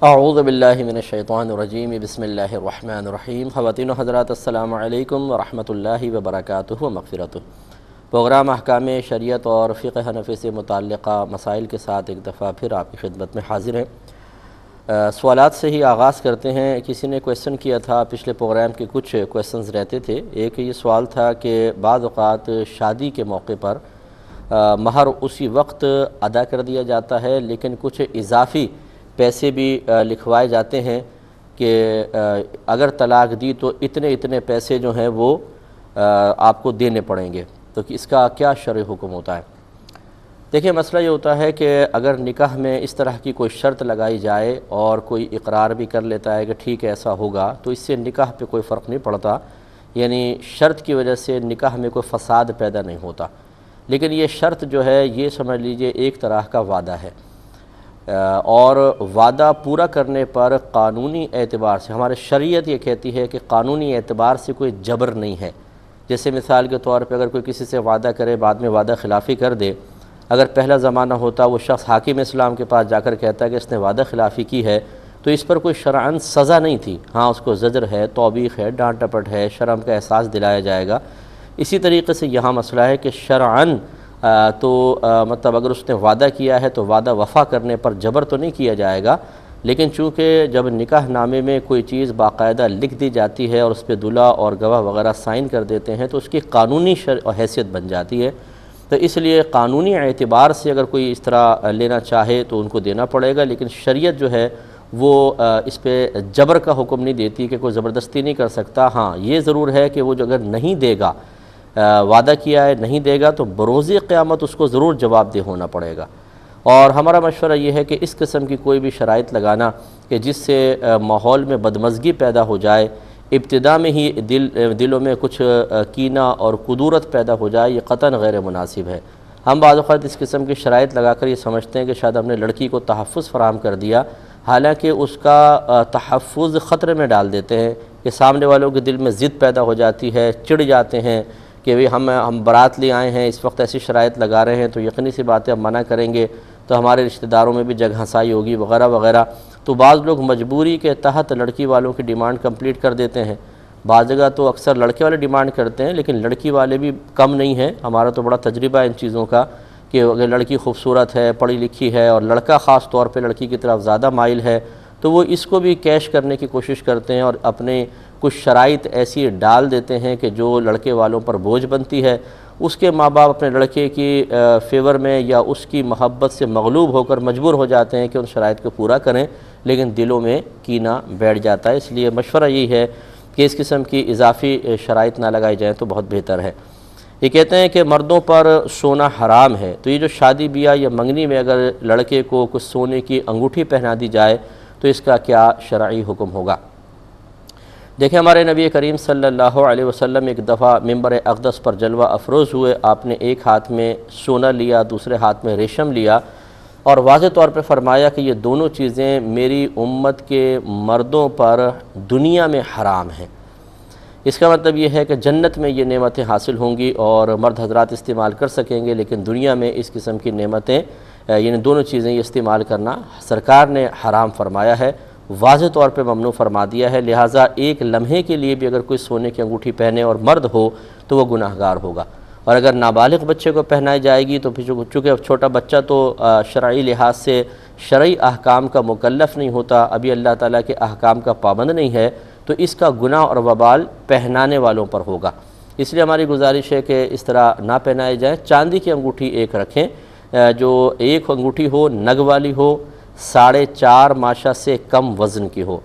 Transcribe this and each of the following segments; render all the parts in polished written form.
اعوذ باللہ من الشیطان الرجیم بسم اللہ الرحمن الرحیم۔ خواتین و حضرات السلام علیکم ورحمۃ اللہ وبرکاتہ و مغفرتہ۔ پروگرام احکام شریعت اور فقہ حنفی سے متعلقہ مسائل کے ساتھ ایک دفعہ پھر آپ کی خدمت میں حاضر ہیں۔ سوالات سے ہی آغاز کرتے ہیں۔ کسی نے کویسچن کیا تھا، پچھلے پروگرام کے کچھ کویسچنز رہتے تھے۔ ایک یہ سوال تھا کہ بعض اوقات شادی کے موقع پر مہر اسی وقت ادا کر دیا جاتا ہے، لیکن کچھ اضافی پیسے بھی لکھوائے جاتے ہیں کہ اگر طلاق دی تو اتنے پیسے جو ہیں وہ آپ کو دینے پڑیں گے، تو اس کا کیا شرعی حکم ہوتا ہے؟ دیکھیں، مسئلہ یہ ہوتا ہے کہ اگر نکاح میں اس طرح کی کوئی شرط لگائی جائے اور کوئی اقرار بھی کر لیتا ہے کہ ٹھیک ہے ایسا ہوگا، تو اس سے نکاح پہ کوئی فرق نہیں پڑتا، یعنی شرط کی وجہ سے نکاح میں کوئی فساد پیدا نہیں ہوتا۔ لیکن یہ شرط جو ہے، یہ سمجھ لیجئے ایک طرح کا وعدہ ہے، اور وعدہ پورا کرنے پر قانونی اعتبار سے ہمارے شریعت یہ کہتی ہے کہ قانونی اعتبار سے کوئی جبر نہیں ہے۔ جیسے مثال کے طور پہ اگر کوئی کسی سے وعدہ کرے، بعد میں وعدہ خلافی کر دے، اگر پہلا زمانہ ہوتا وہ شخص حاکم اسلام کے پاس جا کر کہتا ہے کہ اس نے وعدہ خلافی کی ہے، تو اس پر کوئی شرعاً سزا نہیں تھی۔ ہاں، اس کو زجر ہے، توبیخ ہے، ڈانٹ ٹپٹ ہے، شرم کا احساس دلایا جائے گا۔ اسی طریقے سے یہاں مسئلہ ہے کہ شرعاً تو مطلب اگر اس نے وعدہ کیا ہے تو وعدہ وفا کرنے پر جبر تو نہیں کیا جائے گا، لیکن چونکہ جب نکاح نامے میں کوئی چیز باقاعدہ لکھ دی جاتی ہے اور اس پہ دلہا اور گواہ وغیرہ سائن کر دیتے ہیں تو اس کی قانونی حیثیت بن جاتی ہے، تو اس لیے قانونی اعتبار سے اگر کوئی اس طرح لینا چاہے تو ان کو دینا پڑے گا، لیکن شریعت جو ہے وہ اس پہ جبر کا حکم نہیں دیتی کہ کوئی زبردستی نہیں کر سکتا۔ ہاں، یہ ضرور ہے کہ وہ جو اگر نہیں دے گا، وعدہ کیا ہے نہیں دے گا، تو بروز قیامت اس کو ضرور جواب دہ ہونا پڑے گا۔ اور ہمارا مشورہ یہ ہے کہ اس قسم کی کوئی بھی شرائط لگانا کہ جس سے ماحول میں بدمزگی پیدا ہو جائے، ابتدا میں ہی دلوں میں کچھ کینہ اور کدورت پیدا ہو جائے، یہ قطعاً غیر مناسب ہے۔ ہم بعض اوقات اس قسم کی شرائط لگا کر یہ سمجھتے ہیں کہ شاید ہم نے لڑکی کو تحفظ فراہم کر دیا، حالانکہ اس کا تحفظ خطرے میں ڈال دیتے ہیں کہ سامنے والوں کے دل میں ضد پیدا ہو جاتی ہے، چڑ جاتے ہیں کہ ہم بارات لے آئے ہیں، اس وقت ایسی شرائط لگا رہے ہیں تو یقینی سی باتیں ہم منع کریں گے تو ہمارے رشتہ داروں میں بھی جگ ہنسائی ہوگی وغیرہ وغیرہ۔ تو بعض لوگ مجبوری کے تحت لڑکی والوں کی ڈیمانڈ کمپلیٹ کر دیتے ہیں۔ بعض جگہ تو اکثر لڑکے والے ڈیمانڈ کرتے ہیں، لیکن لڑکی والے بھی کم نہیں ہیں۔ ہمارا تو بڑا تجربہ ہے ان چیزوں کا کہ اگر لڑکی خوبصورت ہے، پڑھی لکھی ہے، اور لڑکا خاص طور پہ لڑکی کی طرف زیادہ مائل ہے، تو وہ اس کو بھی کیش کرنے کی کوشش کرتے ہیں اور اپنے کچھ شرائط ایسی ڈال دیتے ہیں کہ جو لڑکے والوں پر بوجھ بنتی ہے۔ اس کے ماں باپ اپنے لڑکے کی فیور میں یا اس کی محبت سے مغلوب ہو کر مجبور ہو جاتے ہیں کہ ان شرائط کو پورا کریں، لیکن دلوں میں کینہ بیٹھ جاتا ہے۔ اس لیے مشورہ یہی ہے کہ اس قسم کی اضافی شرائط نہ لگائی جائیں تو بہت بہتر ہے۔ یہ کہتے ہیں کہ مردوں پر سونا حرام ہے، تو یہ جو شادی بیاہ یا منگنی میں اگر لڑکے کو کچھ سونے کی انگوٹھی پہنا دی جائے تو اس کا کیا شرعی حکم ہوگا؟ دیکھیں، ہمارے نبی کریم صلی اللہ علیہ وسلم ایک دفعہ ممبر اقدس پر جلوہ افروز ہوئے۔ آپ نے ایک ہاتھ میں سونا لیا، دوسرے ہاتھ میں ریشم لیا، اور واضح طور پہ فرمایا کہ یہ دونوں چیزیں میری امت کے مردوں پر دنیا میں حرام ہیں۔ اس کا مطلب یہ ہے کہ جنت میں یہ نعمتیں حاصل ہوں گی اور مرد حضرات استعمال کر سکیں گے، لیکن دنیا میں اس قسم کی نعمتیں یعنی دونوں چیزیں یہ استعمال کرنا سرکار نے حرام فرمایا ہے، واضح طور پہ ممنوع فرما دیا ہے۔ لہٰذا ایک لمحے کے لیے بھی اگر کوئی سونے کی انگوٹھی پہنے اور مرد ہو تو وہ گناہ گار ہوگا، اور اگر نابالغ بچے کو پہنائی جائے گی تو پھر چونکہ چھوٹا بچہ تو شرعی لحاظ سے شرعی احکام کا مکلف نہیں ہوتا، ابھی اللہ تعالیٰ کے احکام کا پابند نہیں ہے، تو اس کا گناہ اور وبال پہنانے والوں پر ہوگا۔ اس لیے ہماری گزارش ہے کہ اس طرح نہ پہنائے جائیں۔ چاندی کی انگوٹھی ایک رکھیں، جو ایک انگوٹھی ہو نگ والی ہو، 4.5 ماشا سے کم وزن کی ہو۔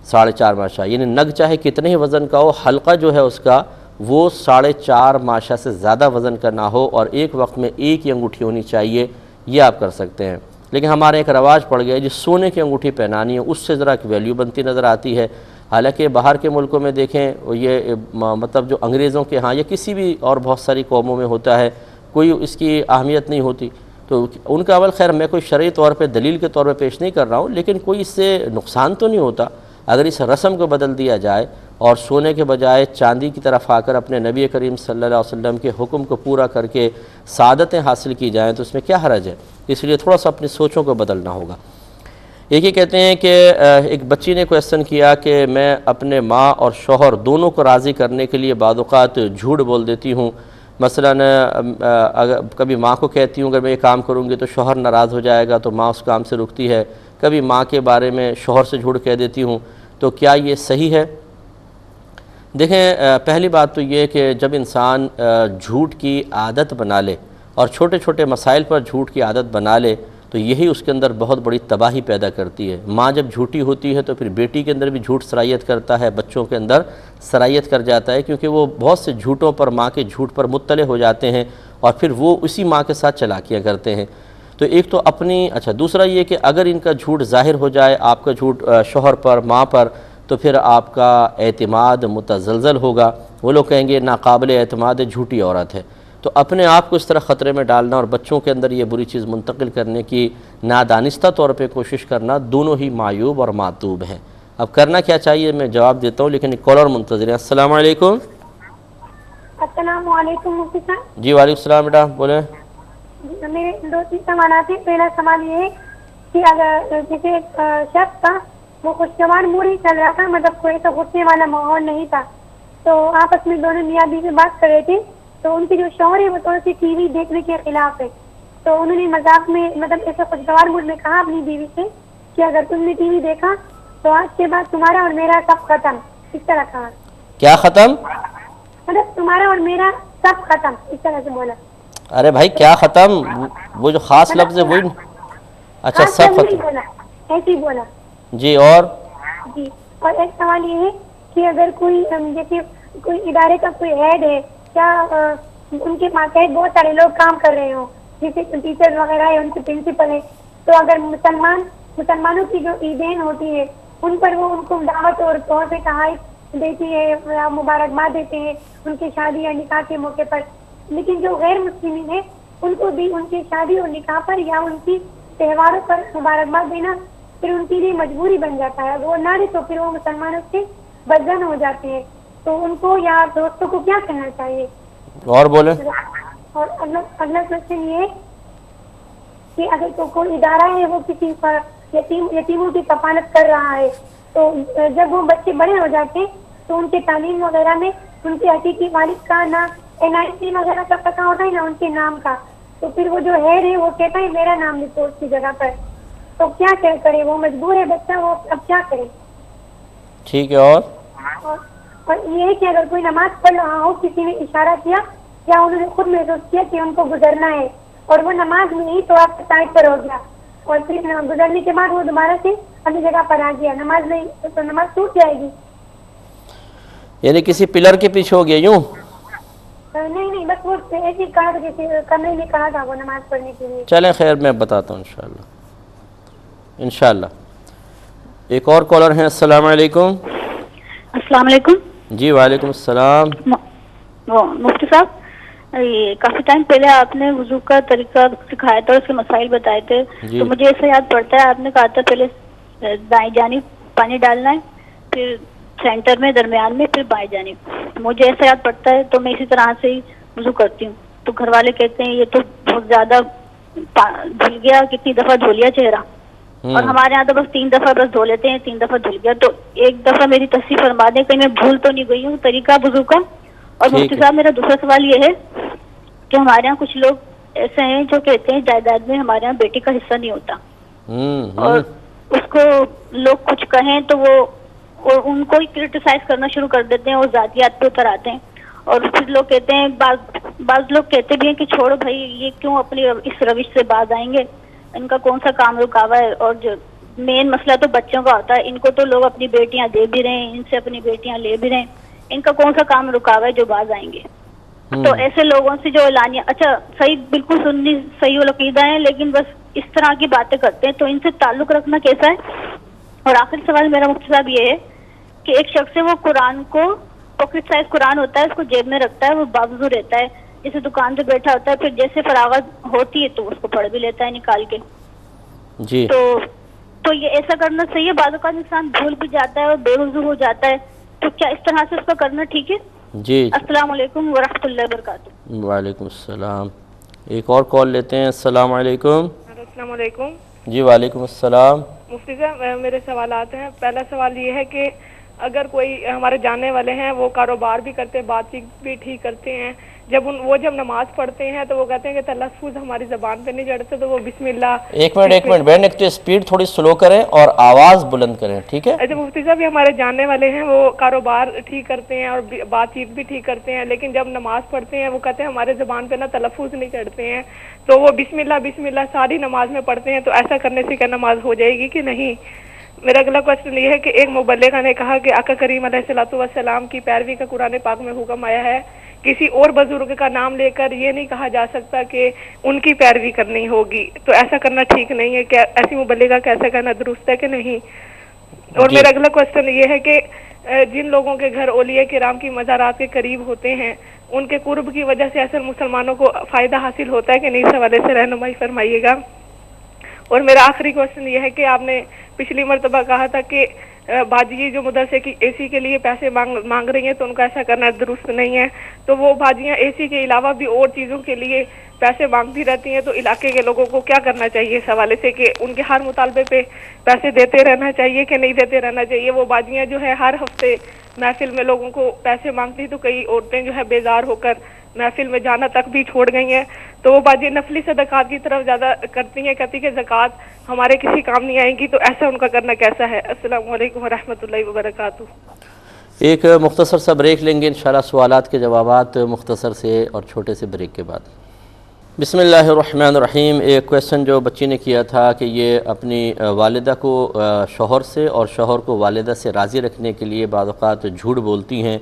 4.5 ماشا یعنی نگ چاہے کتنے ہی وزن کا ہو، حلقہ جو ہے اس کا وہ 4.5 ماشا سے زیادہ وزن کا نہ ہو، اور ایک وقت میں ایک ہی انگوٹھی ہونی چاہیے، یہ آپ کر سکتے ہیں۔ لیکن ہمارے ایک رواج پڑ گیا ہے جس سونے کی انگوٹھی پہنانی ہے، اس سے ذرا ایک ویلیو بنتی نظر آتی ہے۔ حالانکہ باہر کے ملکوں میں دیکھیں، یہ مطلب جو انگریزوں کے ہاں یا کسی بھی اور بہت ساری قوموں میں ہوتا ہے، کوئی اس کی اہمیت نہیں ہوتی، تو ان کا عمل خیر میں کوئی شرعی طور پہ دلیل کے طور پہ پیش نہیں کر رہا ہوں، لیکن کوئی اس سے نقصان تو نہیں ہوتا اگر اس رسم کو بدل دیا جائے اور سونے کے بجائے چاندی کی طرف آ کر اپنے نبی کریم صلی اللہ علیہ وسلم کے حکم کو پورا کر کے سعادتیں حاصل کی جائیں تو اس میں کیا حرج ہے؟ اس لیے تھوڑا سا اپنی سوچوں کو بدلنا ہوگا۔ ایک ہی کہتے ہیں کہ ایک بچی نے کویسچن کیا کہ میں اپنے ماں اور شوہر دونوں کو راضی کرنے کے لیے بعض اوقات جھوٹ بول دیتی ہوں، مثلا اگر کبھی ماں کو کہتی ہوں اگر میں یہ کام کروں گی تو شوہر ناراض ہو جائے گا تو ماں اس کام سے رکتی ہے، کبھی ماں کے بارے میں شوہر سے جھوٹ کہہ دیتی ہوں، تو کیا یہ صحیح ہے؟ دیکھیں پہلی بات تو یہ کہ جب انسان جھوٹ کی عادت بنا لے اور چھوٹے چھوٹے مسائل پر جھوٹ کی عادت بنا لے تو یہی اس کے اندر بہت بڑی تباہی پیدا کرتی ہے۔ ماں جب جھوٹی ہوتی ہے تو پھر بیٹی کے اندر بھی جھوٹ سرایت کرتا ہے، بچوں کے اندر سرایت کر جاتا ہے، کیونکہ وہ بہت سے جھوٹوں پر، ماں کے جھوٹ پر مطلع ہو جاتے ہیں اور پھر وہ اسی ماں کے ساتھ چلاکیاں کرتے ہیں۔ تو ایک تو اپنی دوسرا یہ کہ اگر ان کا جھوٹ ظاہر ہو جائے، آپ کا جھوٹ شوہر پر، ماں پر، تو پھر آپ کا اعتماد متزلزل ہوگا، وہ لوگ کہیں گے ناقابل اعتماد جھوٹی عورت ہے۔ تو اپنے آپ کو اس طرح خطرے میں ڈالنا اور بچوں کے اندر یہ بری چیز منتقل کرنے کی نادانستہ طور پہ کوشش کرنا، دونوں ہی معیوب اور معتوب ہیں۔ اب کرنا کیا چاہیے میں جواب دیتا ہوں، لیکن ایک کالر منتظر ہے۔ السلام علیکم۔ السلام علیکم مفتی صاحب۔ جی وعلیکم السلام بیٹا، بولیں۔ میرے 2-3 سوالات ہیں۔ پہلا سوال یہ ہے کہ اگر جیسے ایک شخص تھا، وہ خوشگوار موڈ ہی چل رہا تھا، مطلب کوئی تو غصے والا ماحول نہیں تھا، تو آپس میں دونوں میاں بیوی بات کر رہے تھے، تو ان کی جو شوہر ہے وہ تھوڑی سی ٹی وی دیکھنے کے خلاف ہے، تو انہوں نے مذاق میں مطلب ایسے خوشگوار موڈ میں کہا اپنی بیوی سے کہ اگر تم نے ٹی وی دیکھا تو آج کے بعد تمہارا اور میرا سب ختم، اس طرح کہا۔ کیا ختم؟ مطلب تمہارا اور میرا سب ختم، اس طرح سے بولا۔ ارے بھائی کیا ختم؟ وہ جو خاص لفظ ہے وہی، اچھا خاص سب لفظ نہیں ختم، بولا، ایسے ہی بولا جی۔ اور جی۔ اور ایک سوال یہ ہے کہ اگر کوئی جیسے کوئی ادارے کا کوئی ہیڈ ہے، کیا ان کے ماتحت بہت سارے لوگ کام کر رہے ہوں، جیسے ٹیچر وغیرہ ہے، ان کے پرنسپل ہے، تو اگر مسلمانوں کی جو عیدین ہوتی ہے ان پر وہ ان کو دعوت اور طور سے تحائف دیتی ہے یا مبارکباد دیتے ہیں ان کی شادی یا نکاح کے موقع پر، لیکن جو غیر مسلمین ہیں ان کو بھی ان کی شادی اور نکاح پر یا ان کی تہواروں پر مبارکباد دینا پھر ان کے لیے مجبوری بن جاتا ہے، وہ نہ دے تو پھر وہ مسلمانوں سے بدزن ہو جاتے ہیں، تو ان کو یا دوستوں کو کیا کہنا چاہیے؟ اور بولیں۔ اور اگلا کوشچن یہ ہے کہ اگر تو کوئی ادارہ ہے وہ کسی پر یتیموں کی کفالت کر رہا ہے، تو جب وہ بچے بڑے ہو جاتے ہیں تو ان کے تعلیم وغیرہ میں ان کے حقیقی والد کا نہ NIC وغیرہ کا پتہ ہوتا ہے نہ ان کے نام کا، تو پھر وہ جو ہے وہ کہتا ہے میرا نام لکھو اس کی جگہ پر، تو کیا کرے؟ وہ مجبور ہے بچہ، وہ اب کیا کرے؟ ٹھیک ہے۔ اور یہ ہے کہ اگر کوئی نماز پڑھ رہا ہو، کسی نے اشارہ کیا یا انہوں نے خود محسوس کیا کہ ان کو گزرنا ہے اور وہ نماز میں ہی تو آپ کے سائڈ پر ہو گیا اور پھر گزرنے کے بعد وہ دوبارہ سے اپنی جگہ پر آ گیا، نماز نہیں تو نماز ٹوٹ جائے گی؟ یعنی کسی پلر کے پیچھے ہو گیا یوں؟ نہیں، بس وہ ایسی کہا جیسے کرنے نے کہا تھا وہ نماز پڑھنے کے لیے۔ چلیں خیر، میں بتاتا ہوں انشاءاللہ۔ ایک اور کالر ہیں۔ السلام علیکم۔ السلام علیکم۔ جی وعلیکم السلام۔ مفتی صاحب، یہ کافی ٹائم پہلے آپ نے وضو کا طریقہ سکھایا تھا اور اس کے مسائل بتائے تھے، تو مجھے ایسا یاد پڑتا ہے آپ نے کہا تھا پہلے دائیں جانب پانی ڈالنا ہے، پھر سینٹر میں، درمیان میں، پھر بائیں جانب، مجھے ایسا یاد پڑتا ہے تو میں اسی طرح سے ہی وضو کرتی ہوں، تو گھر والے کہتے ہیں یہ تو بہت زیادہ دھل گیا، کتنی دفعہ دھو لیا چہرہ، اور ہمارے یہاں تو بس 3 دفعہ بس دھو لیتے ہیں، 3 دفعہ دھل گیا، تو ایک دفعہ میری تصحیح فرما دیں کہیں میں بھول تو نہیں گئی ہوں طریقہ وضو کا۔ اور مفتی صاحب میرا دوسرا سوال یہ ہے کہ ہمارے یہاں کچھ لوگ ایسے ہیں جو کہتے ہیں جائیداد میں ہمارے یہاں بیٹی کا حصہ نہیں ہوتا، اور اس کو لوگ کچھ کہیں تو وہ ان کو ہی کرٹیسائز کرنا شروع کر دیتے ہیں اور ذاتیات پہ اتر آتے ہیں، اور پھر لوگ کہتے ہیں، بعض لوگ کہتے بھی ہیں کہ چھوڑو بھائی یہ کیوں اپنی اس روش سے باز آئیں گے، ان کا کون سا کام رکا ہوا ہے، اور جو مین مسئلہ تو بچوں کا ہوتا ہے، ان کو تو لوگ اپنی بیٹیاں دے بھی رہے ہیں، ان سے اپنی بیٹیاں لے بھی رہے ہیں، ان کا کون سا کام رکا ہوا ہے جو باز آئیں گے؟ تو ایسے لوگوں سے جو اعلانیہ، اچھا صحیح، بالکل سنی صحیح العقیدہ ہیں لیکن بس اس طرح کی باتیں کرتے ہیں، تو ان سے تعلق رکھنا کیسا ہے؟ اور آخر سوال میرا مفتی صاحب یہ ہے کہ ایک شخص ہے وہ قرآن کو، پاکٹ سائز قرآن ہوتا ہے، اس کو جیب میں رکھتا ہے، وہ باوضو رہتا ہے، جیسے دکان پہ بیٹھا ہوتا ہے، پھر جیسے فراغت ہوتی ہے تو اس کو پڑھ بھی لیتا ہے نکال کے، جی تو یہ ایسا کرنا صحیح ہے؟ بعض اوقات انسان بھول بھی جاتا ہے اور بے وضو ہو جاتا ہے، تو کیا اس طرح سے اس کا کرنا ٹھیک ہے؟ جی۔ السلام علیکم ورحمۃ اللہ وبرکاتہ۔ وعلیکم السلام۔ ایک اور کال لیتے ہیں۔ السلام علیکم۔ السلام علیکم۔ جی وعلیکم السلام۔ مفتی صاحب میرے سوالات ہیں. پہلا سوال یہ ہے کہ اگر کوئی ہمارے جاننے والے ہیں وہ کاروبار بھی کرتے ہیں, بات چیت بھی ٹھیک کرتے ہیں, جب نماز پڑھتے ہیں تو وہ کہتے ہیں کہ تلفظ ہماری زبان پہ نہیں چڑھتے, تو وہ بسم اللہ. ایک منٹ بہن, ایک تو اسپیڈ تھوڑی سلو کریں اور آواز بلند کریں, ٹھیک ہے؟ اچھا مفتی صاحب, یہ ہمارے جاننے والے ہیں, وہ کاروبار ٹھیک کرتے ہیں اور بات چیت بھی ٹھیک کرتے ہیں, لیکن جب نماز پڑھتے ہیں وہ کہتے ہیں ہمارے زبان پہ نا تلفظ نہیں چڑھتے ہیں, تو وہ بسم اللہ ساری نماز میں پڑھتے ہیں, تو ایسا کرنے سے کیا نماز ہو جائے گی کہ نہیں؟ میرا اگلا کوشچن یہ ہے کہ ایک مبلغہ نے کہا کہ آقا کریم علیہ الصلوۃ والسلام کی پیروی کا قرآن پاک میں حکم آیا ہے, کسی اور بزرگ کا نام لے کر یہ نہیں کہا جا سکتا کہ ان کی پیروی کرنی ہوگی, تو ایسا کرنا ٹھیک نہیں ہے, کیا ایسی مبلغہ کا ایسا کرنا درست ہے کہ نہیں؟ اور میرا اگلا کوشچن یہ ہے کہ جن لوگوں کے گھر اولیاء کرام کی مزارات کے قریب ہوتے ہیں, ان کے قرب کی وجہ سے اصل مسلمانوں کو فائدہ حاصل ہوتا ہے کہ نہیں, اس حوالے سے رہنمائی فرمائیے گا. اور میرا آخری کوشچن یہ ہے کہ آپ نے پچھلی مرتبہ کہا تھا کہ باجی جو مدرسے کی اے سی کے لیے پیسے مانگ رہی ہیں تو ان کا ایسا کرنا درست نہیں ہے, تو وہ باجیاں اے سی کے علاوہ بھی اور چیزوں کے لیے پیسے مانگتی رہتی ہیں, تو علاقے کے لوگوں کو کیا کرنا چاہیے اس حوالے سے, کہ ان کے ہر مطالبے پہ پیسے دیتے رہنا چاہیے کہ نہیں دیتے رہنا چاہیے؟ وہ باجیاں جو ہے ہر ہفتے محفل میں لوگوں کو پیسے مانگتی, تو کئی عورتیں جو ہے بیزار ہو کر محفل میں جانا تک بھی چھوڑ گئی ہیں, تو وہ باجی نفلی صدقات کی طرف زیادہ کرتی ہیں, کہتی کہ زکوٰۃ ہمارے کسی کام نہیں آئیں گی, تو ایسا ان کا کرنا کیسا ہے؟ السلام علیکم ورحمۃ اللہ وبرکاتہ. ایک مختصر سا بریک لیں گے انشاءاللہ, سوالات کے جوابات مختصر سے اور چھوٹے سے بریک کے بعد. بسم اللہ الرحمن الرحیم. ایک کویسچن جو بچی نے کیا تھا کہ یہ اپنی والدہ کو شوہر سے اور شوہر کو والدہ سے راضی رکھنے کے لیے بعض اوقات جھوٹ بولتی ہیں,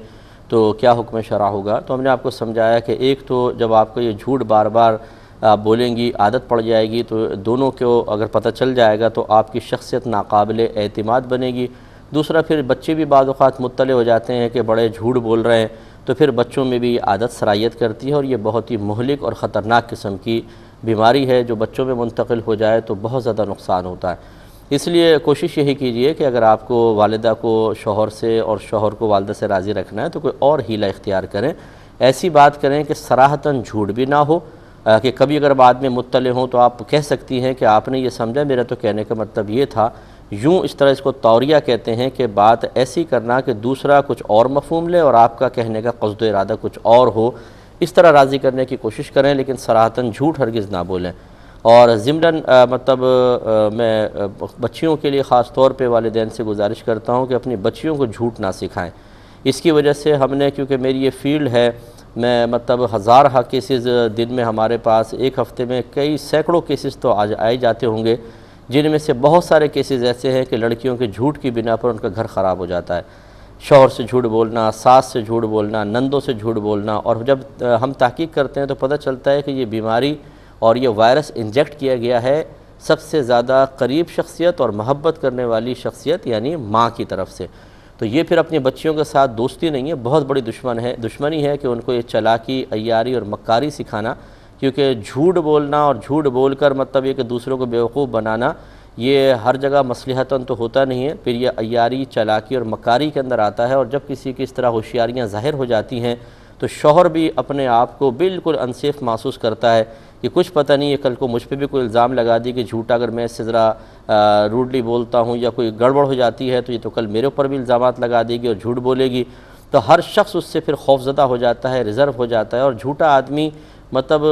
تو کیا حکم شرع ہوگا؟ تو ہم نے آپ کو سمجھایا کہ ایک تو جب آپ کو یہ جھوٹ بار بار آپ بولیں گی, عادت پڑ جائے گی, تو دونوں کو اگر پتہ چل جائے گا تو آپ کی شخصیت ناقابل اعتماد بنے گی. دوسرا پھر بچے بھی بعض اوقات مطلع ہو جاتے ہیں کہ بڑے جھوٹ بول رہے ہیں, تو پھر بچوں میں بھی عادت سرایت کرتی ہے, اور یہ بہت ہی مہلک اور خطرناک قسم کی بیماری ہے, جو بچوں میں منتقل ہو جائے تو بہت زیادہ نقصان ہوتا ہے. اس لیے کوشش یہی کیجئے کہ اگر آپ کو والدہ کو شوہر سے اور شوہر کو والدہ سے راضی رکھنا ہے تو کوئی اور حیلہ اختیار کریں, ایسی بات کریں کہ صراحتاً جھوٹ بھی نہ ہو, کہ کبھی اگر بعد میں مطلع ہوں تو آپ کہہ سکتی ہیں کہ آپ نے یہ سمجھا, میرا تو کہنے کا مطلب یہ تھا, یوں اس طرح اس کو توریہ کہتے ہیں کہ بات ایسی کرنا کہ دوسرا کچھ اور مفہوم لے اور آپ کا کہنے کا قصد و ارادہ کچھ اور ہو, اس طرح راضی کرنے کی کوشش کریں, لیکن صراحتاً جھوٹ ہرگز نہ بولیں. اور ضمناً مطلب میں بچیوں کے لیے خاص طور پہ والدین سے گزارش کرتا ہوں کہ اپنی بچیوں کو جھوٹ نہ سکھائیں. اس کی وجہ سے ہم نے, کیونکہ میری یہ فیلڈ ہے, میں مطلب ہزارہ کیسز دن میں ہمارے پاس ایک ہفتے میں کئی سینکڑوں کیسز تو آئے جاتے ہوں گے, جن میں سے بہت سارے کیسز ایسے ہیں کہ لڑکیوں کے جھوٹ کی بنا پر ان کا گھر خراب ہو جاتا ہے. شوہر سے جھوٹ بولنا, ساس سے جھوٹ بولنا, نندوں سے جھوٹ بولنا, اور جب ہم تحقیق کرتے ہیں تو پتہ چلتا ہے کہ یہ بیماری اور یہ وائرس انجیکٹ کیا گیا ہے سب سے زیادہ قریب شخصیت اور محبت کرنے والی شخصیت یعنی ماں کی طرف سے. تو یہ پھر اپنی بچیوں کے ساتھ دوستی نہیں ہے, بہت بڑی دشمنی ہے کہ ان کو یہ چالاکی, عیاری اور مکاری سکھانا, کیونکہ جھوٹ بولنا اور جھوٹ بول کر مطلب یہ کہ دوسروں کو بیوقوف بنانا, یہ ہر جگہ مصلحتاً تو ہوتا نہیں ہے, پھر یہ عیاری, چالاکی اور مکاری کے اندر آتا ہے. اور جب کسی کی اس طرح ہوشیاریاں ظاہر ہو جاتی ہیں تو شوہر بھی اپنے آپ کو بالکل انسیف محسوس کرتا ہے کہ کچھ پتہ نہیں ہے کل کو مجھ پہ بھی کوئی الزام لگا دی کہ جھوٹا اگر میں اس سے ذرا روڈلی بولتا ہوں یا کوئی گڑبڑ ہو جاتی ہے تو یہ تو کل میرے اوپر بھی الزامات لگا دے گی اور جھوٹ بولے گی. تو ہر شخص اس سے پھر خوفزدہ ہو جاتا ہے, ریزرو ہو جاتا ہے. اور جھوٹا آدمی مطلب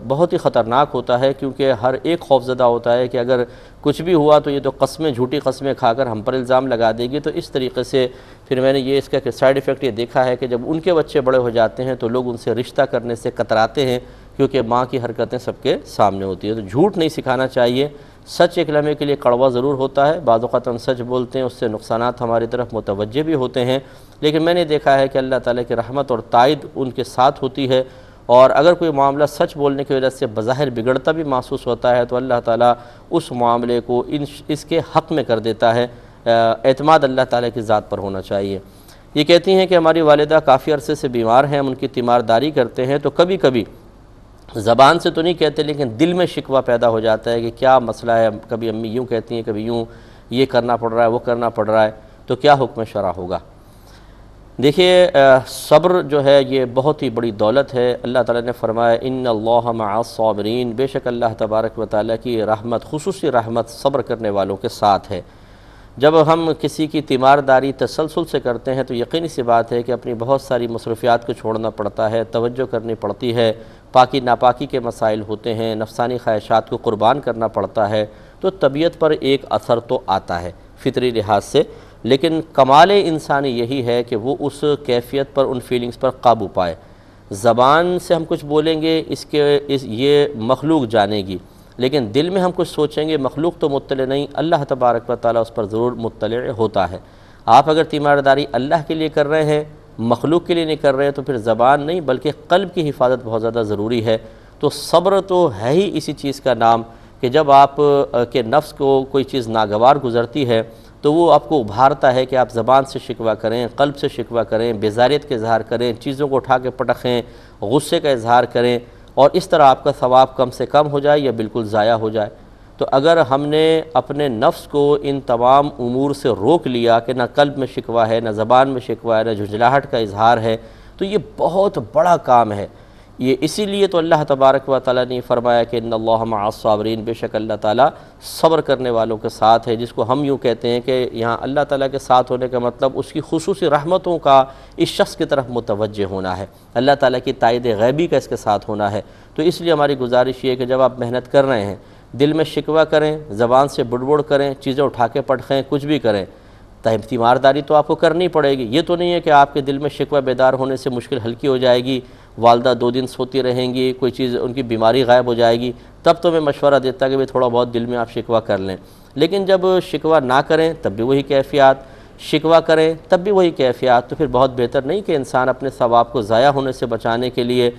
بہت ہی خطرناک ہوتا ہے, کیونکہ ہر ایک خوفزدہ ہوتا ہے کہ اگر کچھ بھی ہوا تو یہ تو قسمیں, جھوٹی قسمیں کھا کر ہم پر الزام لگا دے گی. تو اس طریقے سے پھر میں نے یہ اس کا سائیڈ ایفیکٹ یہ دیکھا ہے کہ جب ان کے بچے بڑے ہو جاتے ہیں تو لوگ ان سے رشتہ کرنے سے کتراتے ہیں, کیونکہ ماں کی حرکتیں سب کے سامنے ہوتی ہیں. تو جھوٹ نہیں سکھانا چاہیے. سچ ایک لمحے کے لیے کڑوا ضرور ہوتا ہے, بعض اوقات ہم سچ بولتے ہیں, اس سے نقصانات ہماری طرف متوجہ بھی ہوتے ہیں, لیکن میں نے دیکھا ہے کہ اللہ تعالیٰ کی رحمت اور تائید ان کے ساتھ ہوتی ہے. اور اگر کوئی معاملہ سچ بولنے کی وجہ سے بظاہر بگڑتا بھی محسوس ہوتا ہے تو اللہ تعالیٰ اس معاملے کو اس کے حق میں کر دیتا ہے. اعتماد اللہ تعالیٰ کی ذات پر ہونا چاہیے. یہ کہتی ہیں کہ ہماری والدہ کافی عرصے سے بیمار ہیں, ہم ان کی تیمارداری کرتے ہیں, تو کبھی کبھی زبان سے تو نہیں کہتے لیکن دل میں شکوہ پیدا ہو جاتا ہے کہ کیا مسئلہ ہے. کبھی امی یوں کہتی ہیں, کبھی یوں, یہ کرنا پڑ رہا ہے, وہ کرنا پڑ رہا ہے, تو کیا حکم شرع ہوگا؟ دیکھیے صبر جو ہے یہ بہت ہی بڑی دولت ہے۔ اللہ تعالیٰ نے فرمایا ان اللہ مع الصابرین، بے شک اللہ تبارک و تعالیٰ کی رحمت، خصوصی رحمت صبر کرنے والوں کے ساتھ ہے۔ جب ہم کسی کی تیمارداری تسلسل سے کرتے ہیں تو یقینی سی بات ہے کہ اپنی بہت ساری مصروفیات کو چھوڑنا پڑتا ہے، توجہ کرنی پڑتی ہے، پاکی ناپاکی کے مسائل ہوتے ہیں، نفسانی خواہشات کو قربان کرنا پڑتا ہے، تو طبیعت پر ایک اثر تو آتا ہے فطری لحاظ سے، لیکن کمال انسانی یہی ہے کہ وہ اس کیفیت پر، ان فیلنگز پر قابو پائے۔ زبان سے ہم کچھ بولیں گے یہ مخلوق جانے گی، لیکن دل میں ہم کچھ سوچیں گے مخلوق تو مطلع نہیں، اللہ تبارک و تعالیٰ اس پر ضرور مطلع ہوتا ہے۔ آپ اگر تیمارداری اللہ کے لیے کر رہے ہیں، مخلوق کے لیے نہیں کر رہے ہیں، تو پھر زبان نہیں بلکہ قلب کی حفاظت بہت زیادہ ضروری ہے۔ تو صبر تو ہے ہی اسی چیز کا نام کہ جب آپ کے نفس کو کوئی چیز ناگوار گزرتی ہے تو وہ آپ کو ابھارتا ہے کہ آپ زبان سے شکوہ کریں، قلب سے شکوہ کریں، بیزاریت کا اظہار کریں، چیزوں کو اٹھا کے پٹخیں، غصے کا اظہار کریں، اور اس طرح آپ کا ثواب کم سے کم ہو جائے یا بالکل ضائع ہو جائے۔ تو اگر ہم نے اپنے نفس کو ان تمام امور سے روک لیا کہ نہ قلب میں شکوہ ہے، نہ زبان میں شکوہ ہے، نہ جھنجھلاہٹ کا اظہار ہے، تو یہ بہت بڑا کام ہے۔ یہ اسی لیے تو اللہ تبارک و تعالیٰ نے فرمایا کہ ان اللہ مع الصابرین، بے شک اللہ تعالیٰ صبر کرنے والوں کے ساتھ ہے، جس کو ہم یوں کہتے ہیں کہ یہاں اللہ تعالیٰ کے ساتھ ہونے کا مطلب اس کی خصوصی رحمتوں کا اس شخص کی طرف متوجہ ہونا ہے، اللہ تعالیٰ کی تائید غیبی کا اس کے ساتھ ہونا ہے۔ تو اس لیے ہماری گزارش یہ ہے کہ جب آپ محنت کر رہے ہیں، دل میں شکوہ کریں، زبان سے بڑبڑ کریں، چیزیں اٹھا کے پٹخیں، کچھ بھی کریں، تیمارداری تو آپ کو کرنی پڑے گی۔ یہ تو نہیں ہے کہ آپ کے دل میں شکوہ بیدار ہونے سے مشکل ہلکی ہو جائے گی، والدہ 2 دن سوتی رہیں گی، کوئی چیز ان کی بیماری غائب ہو جائے گی، تب تو میں مشورہ دیتا کہ تھوڑا بہت دل میں آپ شکوہ کر لیں۔ لیکن جب شکوہ نہ کریں تب بھی وہی کیفیات، شکوہ کریں تب بھی وہی کیفیات، تو پھر بہت بہتر نہیں کہ انسان اپنے ثواب کو ضائع ہونے سے بچانے کے لیے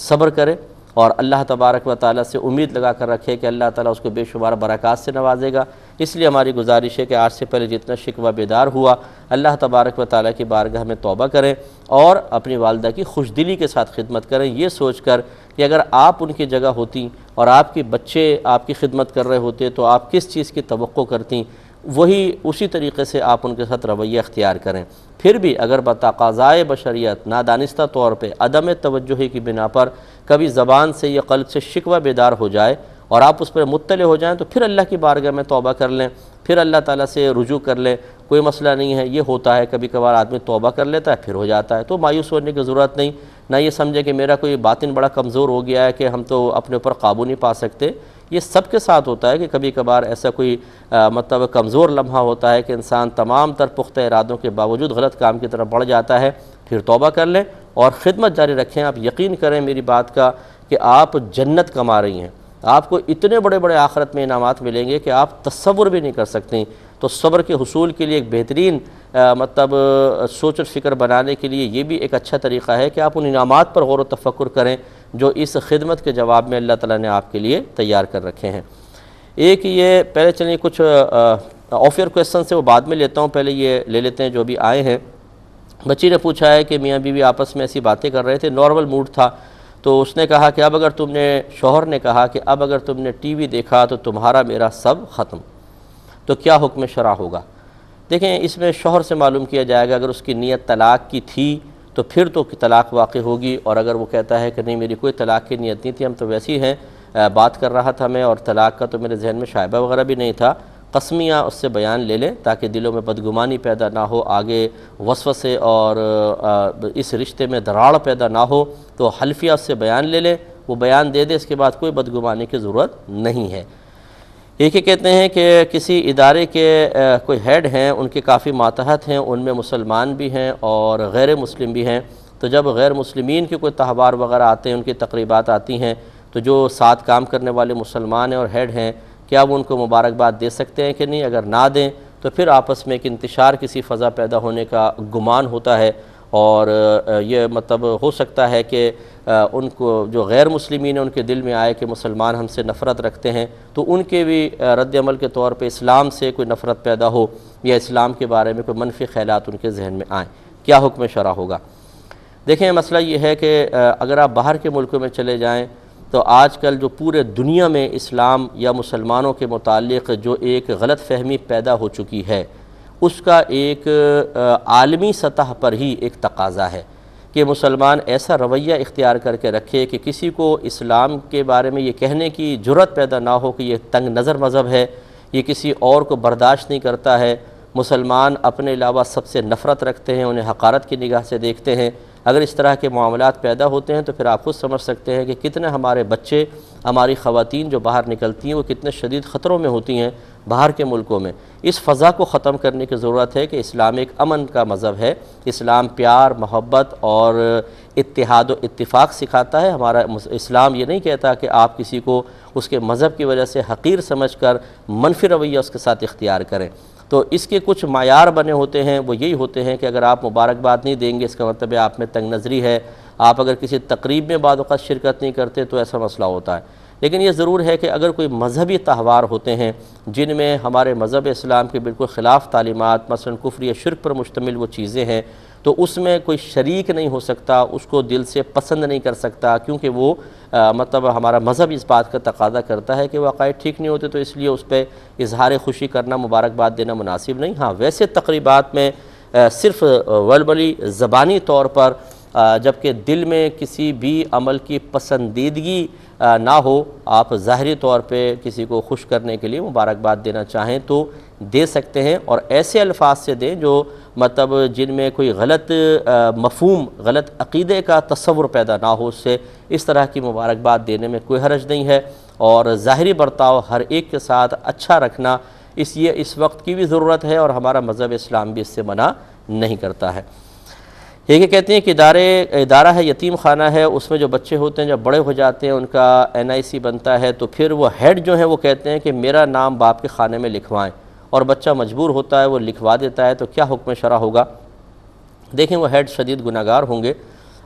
صبر کرے اور اللہ تبارک و تعالیٰ سے امید لگا کر رکھے کہ اللہ تعالیٰ اس کو بے شمار برکات سے نوازے گا۔ اس لیے ہماری گزارش ہے کہ آج سے پہلے جتنا شکوہ بیدار ہوا، اللہ تبارک و تعالیٰ کی بارگاہ میں توبہ کریں اور اپنی والدہ کی خوش دلی کے ساتھ خدمت کریں، یہ سوچ کر کہ اگر آپ ان کی جگہ ہوتی اور آپ کے بچے آپ کی خدمت کر رہے ہوتے تو آپ کس چیز کی توقع کرتی، وہی اسی طریقے سے آپ ان کے ساتھ رویہ اختیار کریں۔ پھر بھی اگر بتقاضائے بشریت نادانستہ طور پہ عدم توجہی کی بنا پر کبھی زبان سے یا قلب سے شکوہ بیدار ہو جائے اور آپ اس پر مطلع ہو جائیں تو پھر اللہ کی بارگاہ میں توبہ کر لیں، پھر اللہ تعالیٰ سے رجوع کر لیں، کوئی مسئلہ نہیں ہے۔ یہ ہوتا ہے کبھی کبھار آدمی توبہ کر لیتا ہے پھر ہو جاتا ہے، تو مایوس ہونے کی ضرورت نہیں، نہ یہ سمجھے کہ میرا کوئی باطن بڑا کمزور ہو گیا ہے کہ ہم تو اپنے اوپر قابو نہیں پا سکتے۔ یہ سب کے ساتھ ہوتا ہے کہ کبھی کبھار ایسا کوئی مطلب کمزور لمحہ ہوتا ہے کہ انسان تمام تر پختہ ارادوں کے باوجود غلط کام کی طرف بڑھ جاتا ہے، پھر توبہ کر لیں اور خدمت جاری رکھیں۔ آپ یقین کریں میری بات کا کہ آپ جنت کما رہی ہیں، آپ کو اتنے بڑے بڑے آخرت میں انعامات ملیں گے کہ آپ تصور بھی نہیں کر سکتے۔ تو صبر کے حصول کے لیے ایک بہترین مطلب سوچ و فکر بنانے کے لیے یہ بھی ایک اچھا طریقہ ہے کہ آپ ان انعامات پر غور و تفکر کریں جو اس خدمت کے جواب میں اللہ تعالیٰ نے آپ کے لیے تیار کر رکھے ہیں۔ ایک یہ پہلے چلیے کچھ آفر کویسچن سے وہ بعد میں لیتا ہوں، پہلے یہ لے لیتے ہیں جو بھی آئے ہیں۔ بچی نے پوچھا ہے کہ میاں بیوی آپس میں ایسی باتیں کر رہے تھے، نارمل موڈ تھا، تو اس نے کہا کہ شوہر نے کہا کہ اب اگر تم نے ٹی وی دیکھا تو تمہارا میرا سب ختم، تو کیا حکم شرع ہوگا؟ دیکھیں اس میں شوہر سے معلوم کیا جائے گا، اگر اس کی نیت طلاق کی تھی تو پھر تو طلاق واقع ہوگی، اور اگر وہ کہتا ہے کہ نہیں میری کوئی طلاق کی نیت نہیں تھی، ہم تو ویسی ہیں بات کر رہا تھا میں، اور طلاق کا تو میرے ذہن میں شائبہ وغیرہ بھی نہیں تھا، قسمیہ اس سے بیان لے لیں تاکہ دلوں میں بدگمانی پیدا نہ ہو، آگے وسوسے اور اس رشتے میں دراڑ پیدا نہ ہو، تو حلفیہ اس سے بیان لے لیں، وہ بیان دے دے، اس کے بعد کوئی بدگمانی کی ضرورت نہیں ہے۔ ایک کہتے ہیں کہ کسی ادارے کے کوئی ہیڈ ہیں، ان کے کافی ماتحت ہیں، ان میں مسلمان بھی ہیں اور غیر مسلم بھی ہیں، تو جب غیر مسلمین کے کوئی تہوار وغیرہ آتے ہیں، ان کی تقریبات آتی ہیں، تو جو ساتھ کام کرنے والے مسلمان ہیں اور ہیڈ ہیں، کیا وہ ان کو مبارکباد دے سکتے ہیں کہ نہیں؟ اگر نہ دیں تو پھر آپس میں ایک انتشار کسی فضا پیدا ہونے کا گمان ہوتا ہے، اور یہ مطلب ہو سکتا ہے کہ ان کو جو غیر مسلمین ہیں ان کے دل میں آئے کہ مسلمان ہم سے نفرت رکھتے ہیں، تو ان کے بھی رد عمل کے طور پہ اسلام سے کوئی نفرت پیدا ہو یا اسلام کے بارے میں کوئی منفی خیالات ان کے ذہن میں آئیں، کیا حکم شرع ہوگا؟ دیکھیں مسئلہ یہ ہے کہ اگر آپ باہر کے ملکوں میں چلے جائیں تو آج کل جو پورے دنیا میں اسلام یا مسلمانوں کے متعلق جو ایک غلط فہمی پیدا ہو چکی ہے، اس کا ایک عالمی سطح پر ہی ایک تقاضا ہے کہ مسلمان ایسا رویہ اختیار کر کے رکھے کہ کسی کو اسلام کے بارے میں یہ کہنے کی جرأت پیدا نہ ہو کہ یہ تنگ نظر مذہب ہے، یہ کسی اور کو برداشت نہیں کرتا ہے، مسلمان اپنے علاوہ سب سے نفرت رکھتے ہیں، انہیں حقارت کی نگاہ سے دیکھتے ہیں۔ اگر اس طرح کے معاملات پیدا ہوتے ہیں تو پھر آپ خود سمجھ سکتے ہیں کہ کتنے ہمارے بچے، ہماری خواتین جو باہر نکلتی ہیں وہ کتنے شدید خطروں میں ہوتی ہیں باہر کے ملکوں میں۔ اس فضا کو ختم کرنے کی ضرورت ہے کہ اسلام ایک امن کا مذہب ہے، اسلام پیار، محبت اور اتحاد و اتفاق سکھاتا ہے۔ ہمارا اسلام یہ نہیں کہتا کہ آپ کسی کو اس کے مذہب کی وجہ سے حقیر سمجھ کر منفی رویہ اس کے ساتھ اختیار کریں۔ تو اس کے کچھ معیار بنے ہوتے ہیں، وہ یہی ہوتے ہیں کہ اگر آپ مبارکباد نہیں دیں گے اس کا مطلب ہے آپ میں تنگ نظری ہے، آپ اگر کسی تقریب میں بعض اوقات شرکت نہیں کرتے تو ایسا مسئلہ ہوتا ہے۔ لیکن یہ ضرور ہے کہ اگر کوئی مذہبی تہوار ہوتے ہیں جن میں ہمارے مذہب اسلام کے بالکل خلاف تعلیمات، مثلا کفر یا شرک پر مشتمل وہ چیزیں ہیں، تو اس میں کوئی شریک نہیں ہو سکتا، اس کو دل سے پسند نہیں کر سکتا، کیونکہ وہ مطلب ہمارا مذہب اس بات کا تقاضا کرتا ہے کہ وہ عقائد ٹھیک نہیں ہوتے، تو اس لیے اس پہ اظہار خوشی کرنا، مبارکباد دینا مناسب نہیں۔ ہاں ویسے تقریبات میں صرف ولبلی زبانی طور پر جبکہ دل میں کسی بھی عمل کی پسندیدگی نہ ہو، آپ ظاہری طور پہ کسی کو خوش کرنے کے لیے مبارکباد دینا چاہیں تو دے سکتے ہیں، اور ایسے الفاظ سے دیں جو مطلب جن میں کوئی غلط مفہوم، غلط عقیدے کا تصور پیدا نہ ہو، اس سے اس طرح کی مبارکباد دینے میں کوئی حرج نہیں ہے۔ اور ظاہری برتاؤ ہر ایک کے ساتھ اچھا رکھنا اس وقت کی بھی ضرورت ہے، اور ہمارا مذہب اسلام بھی اس سے منع نہیں کرتا ہے۔ یہ کہتے ہیں کہ ادارہ ہے، یتیم خانہ ہے، اس میں جو بچے ہوتے ہیں جب بڑے ہو جاتے ہیں ان کا NIC بنتا ہے، تو پھر وہ ہیڈ جو ہیں وہ کہتے ہیں کہ میرا نام باپ کے خانے میں لکھوائیں، اور بچہ مجبور ہوتا ہے، وہ لکھوا دیتا ہے، تو کیا حکم شرع ہوگا؟ دیکھیں وہ ہیڈ شدید گناہگار ہوں گے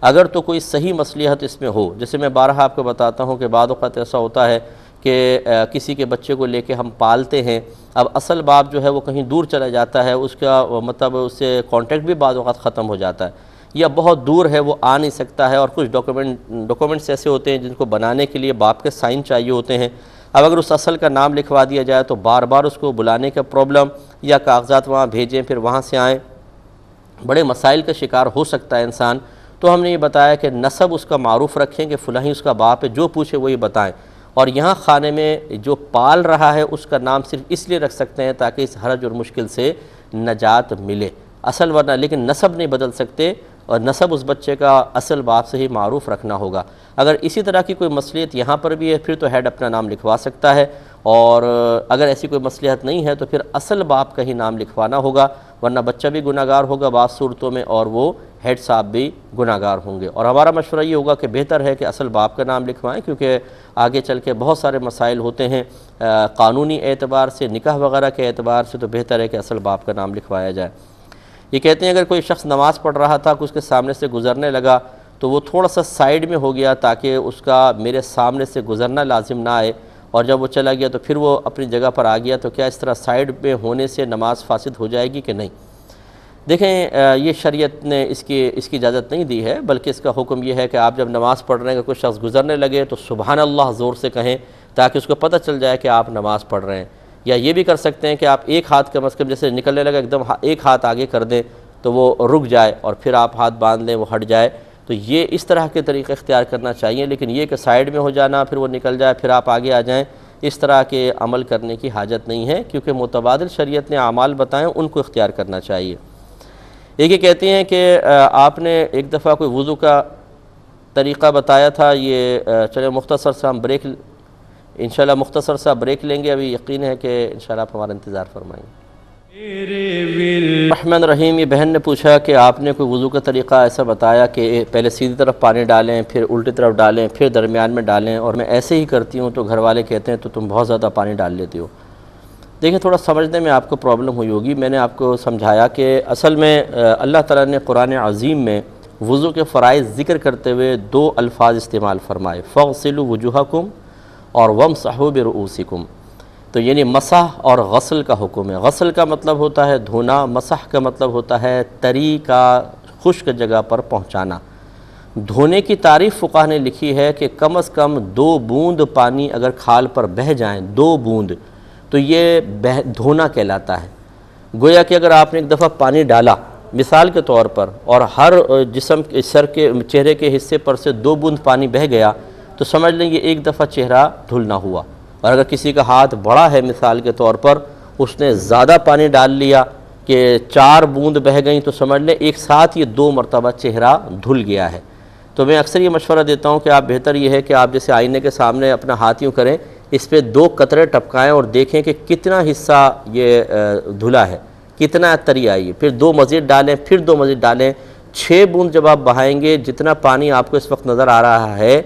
اگر تو کوئی صحیح مصلحت اس میں ہو۔ جیسے میں بارہا آپ کو بتاتا ہوں کہ بعض اوقات ایسا ہوتا ہے کہ کسی کے بچے کو لے کے ہم پالتے ہیں، اب اصل باپ جو ہے وہ کہیں دور چلا جاتا ہے، اس کا مطلب اس سے کانٹیکٹ بھی بعض اوقات ختم ہو جاتا ہے، یا بہت دور ہے وہ آ نہیں سکتا ہے، اور کچھ ڈاکومنٹس ایسے ہوتے ہیں جن کو بنانے کے لیے باپ کے سائن چاہیے ہوتے ہیں۔ اب اگر اس اصل کا نام لکھوا دیا جائے تو بار بار اس کو بلانے کا پرابلم، یا کاغذات وہاں بھیجیں پھر وہاں سے آئیں، بڑے مسائل کا شکار ہو سکتا ہے انسان۔ تو ہم نے یہ بتایا کہ نسب اس کا معروف رکھیں کہ فلاں ہی اس کا باپ ہے، جو پوچھے وہی بتائیں، اور یہاں خانے میں جو پال رہا ہے اس کا نام صرف اس لیے رکھ سکتے ہیں تاکہ اس حرج اور مشکل سے نجات ملے، اصل ورنہ لیکن نسب نہیں بدل سکتے، اور نسب اس بچے کا اصل باپ سے ہی معروف رکھنا ہوگا۔ اگر اسی طرح کی کوئی مصلحت یہاں پر بھی ہے پھر تو ہیڈ اپنا نام لکھوا سکتا ہے، اور اگر ایسی کوئی مصلحت نہیں ہے تو پھر اصل باپ کا ہی نام لکھوانا ہوگا، ورنہ بچہ بھی گناہگار ہوگا بعض صورتوں میں، اور وہ ہیڈ صاحب بھی گناہگار ہوں گے۔ اور ہمارا مشورہ یہ ہوگا کہ بہتر ہے کہ اصل باپ کا نام لکھوائیں، کیونکہ آگے چل کے بہت سارے مسائل ہوتے ہیں قانونی اعتبار سے، نکاح وغیرہ کے اعتبار سے، تو بہتر ہے کہ اصل باپ کا نام لکھوایا جائے۔ یہ کہتے ہیں اگر کوئی شخص نماز پڑھ رہا تھا کہ اس کے سامنے سے گزرنے لگا تو وہ تھوڑا سا سائیڈ میں ہو گیا تاکہ اس کا میرے سامنے سے گزرنا لازم نہ آئے، اور جب وہ چلا گیا تو پھر وہ اپنی جگہ پر آ گیا، تو کیا اس طرح سائیڈ میں ہونے سے نماز فاسد ہو جائے گی کہ نہیں؟ دیکھیں یہ شریعت نے اس کی اجازت نہیں دی ہے، بلکہ اس کا حکم یہ ہے کہ آپ جب نماز پڑھ رہے ہیں کہ کوئی شخص گزرنے لگے تو سبحان اللہ زور سے کہیں تاکہ اس کو پتہ چل جائے کہ آپ نماز پڑھ رہے ہیں۔ یا یہ بھی کر سکتے ہیں کہ آپ ایک ہاتھ کم از کم جیسے نکلنے لگا ایک دم ایک ہاتھ آگے کر دیں تو وہ رک جائے، اور پھر آپ ہاتھ باندھ لیں وہ ہٹ جائے، تو یہ اس طرح کے طریقے اختیار کرنا چاہیے۔ لیکن یہ کہ سائیڈ میں ہو جانا پھر وہ نکل جائے پھر آپ آگے آ جائیں، اس طرح کے عمل کرنے کی حاجت نہیں ہے، کیونکہ متبادل شریعت نے اعمال بتائیں ان کو اختیار کرنا چاہیے۔ ایک یہ کہتے ہیں کہ آپ نے ایک دفعہ کوئی وضو کا طریقہ بتایا تھا، یہ چلے مختصر سا ہم بریک انشاءاللہ مختصر سا بریک لیں گے، ابھی یقین ہے کہ انشاءاللہ آپ ہمارا انتظار فرمائیں گے۔ الرحمن الرحیم، یہ بہن نے پوچھا کہ آپ نے کوئی وضو کا طریقہ ایسا بتایا کہ پہلے سیدھی طرف پانی ڈالیں پھر الٹی طرف ڈالیں پھر درمیان میں ڈالیں، اور میں ایسے ہی کرتی ہوں تو گھر والے کہتے ہیں تو تم بہت زیادہ پانی ڈال لیتی ہو۔ دیکھیں تھوڑا سمجھنے میں آپ کو پرابلم ہوئی ہوگی، میں نے آپ کو سمجھایا کہ اصل میں اللہ تعالیٰ نے قرآن عظیم میں وضو کے فرائض ذکر کرتے ہوئے دو الفاظ استعمال فرمائے، فَاغْسِلُوا وُجُوهَكُمْ اور وَامْسَحُوا بِرُؤُوسِكُمْ، تو یعنی مسح اور غسل کا حکم ہے۔ غسل کا مطلب ہوتا ہے دھونا، مسح کا مطلب ہوتا ہے تری کا خشک جگہ پر پہنچانا۔ دھونے کی تعریف فقہ نے لکھی ہے کہ کم از کم 2 بوند پانی اگر کھال پر بہہ جائیں، 2 بوند، تو یہ دھونا کہلاتا ہے۔ گویا کہ اگر آپ نے ایک دفعہ پانی ڈالا مثال کے طور پر اور ہر جسم کے سر کے چہرے کے حصے پر سے 2 بوند پانی بہہ گیا تو سمجھ لیں یہ ایک دفعہ چہرہ دھلنا ہوا. اور اگر کسی کا ہاتھ بڑا ہے مثال کے طور پر، اس نے زیادہ پانی ڈال لیا کہ 4 بوند بہہ گئیں تو سمجھ لیں ایک ساتھ یہ 2 مرتبہ چہرہ دھل گیا ہے. تو میں اکثر یہ مشورہ دیتا ہوں کہ آپ بہتر یہ ہے کہ آپ جیسے آئینے کے سامنے اپنا ہاتھ یوں کریں، اس پہ 2 قطرے ٹپکائیں اور دیکھیں کہ کتنا حصہ یہ دھلا ہے، کتنا تری آئی ہے. پھر 2 مزید ڈالیں، پھر 2 مزید ڈالیں. 6 بوند جب آپ بہائیں گے، جتنا پانی آپ کو اس وقت نظر آ رہا ہے،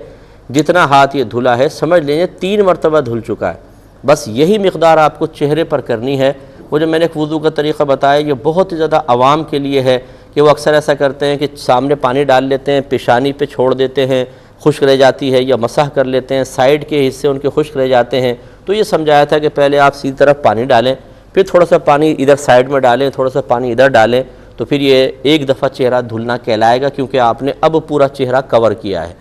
جتنا ہاتھ یہ دھلا ہے، سمجھ لیجیے 3 مرتبہ دھل چکا ہے. بس یہی مقدار آپ کو چہرے پر کرنی ہے. وہ جو میں نے ایک وضو کا طریقہ بتایا یہ بہت ہی زیادہ عوام کے لیے ہے کہ وہ اکثر ایسا کرتے ہیں کہ سامنے پانی ڈال لیتے ہیں، پیشانی پہ چھوڑ دیتے ہیں، خشک رہ جاتی ہے، یا مسح کر لیتے ہیں، سائیڈ کے حصے ان کے خشک رہ جاتے ہیں. تو یہ سمجھایا تھا کہ پہلے آپ سیدھی طرف پانی ڈالیں، پھر تھوڑا سا پانی ادھر سائیڈ میں ڈالیں، تھوڑا سا پانی ادھر ڈالیں، تو پھر یہ ایک دفعہ چہرہ دھلنا کہلائے گا، کیونکہ آپ نے اب پورا چہرہ کور کیا ہے.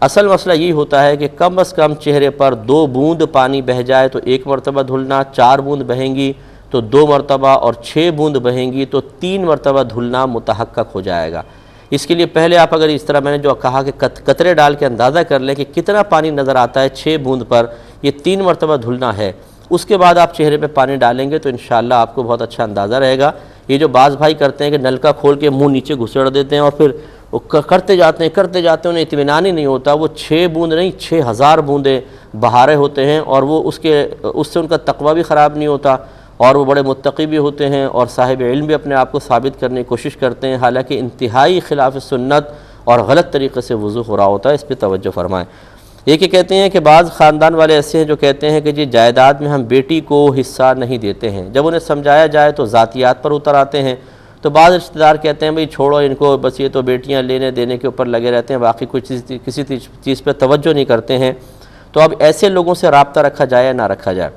اصل مسئلہ یہی ہوتا ہے کہ کم از کم چہرے پر 2 بوند پانی بہہ جائے تو 1 مرتبہ دھلنا، 4 بوند بہیں گی تو 2 مرتبہ، اور 6 بوند بہیں گی تو 3 مرتبہ دھلنا متحقق ہو جائے گا. اس کے لیے پہلے آپ اگر اس طرح میں نے جو کہا کہ قطرے ڈال کے اندازہ کر لیں کہ کتنا پانی نظر آتا ہے 6 بوند پر، یہ 3 مرتبہ دھلنا ہے. اس کے بعد آپ چہرے پہ پانی ڈالیں گے تو انشاءاللہ آپ کو بہت اچھا اندازہ رہے گا. یہ جو بعض بھائی کرتے ہیں کہ نلکا کھول کے منہ نیچے گھسڑ دیتے ہیں اور پھر وہ کرتے جاتے ہیں انہیں اطمینان ہی نہیں ہوتا. وہ 6 بوند نہیں 6000 بوندیں بہا رہے ہوتے ہیں، اور وہ اس سے ان کا تقوی بھی خراب نہیں ہوتا، اور وہ بڑے متقی بھی ہوتے ہیں، اور صاحب علم بھی اپنے آپ کو ثابت کرنے کی کوشش کرتے ہیں، حالانکہ انتہائی خلاف سنت اور غلط طریقے سے وضو ہو رہا ہوتا ہے. اس پہ توجہ فرمائیں. یہ کہ کہتے ہیں کہ بعض خاندان والے ایسے ہیں جو کہتے ہیں کہ جی جائیداد میں ہم بیٹی کو حصہ نہیں دیتے ہیں. جب انہیں سمجھایا جائے تو ذاتیات پر اتر آتے ہیں. تو بعض رشتہ دار کہتے ہیں بھئی چھوڑو ان کو، بس یہ تو بیٹیاں لینے دینے کے اوپر لگے رہتے ہیں، باقی کسی چیز پہ توجہ نہیں کرتے ہیں. تو اب ایسے لوگوں سے رابطہ رکھا جائے یا نہ رکھا جائے؟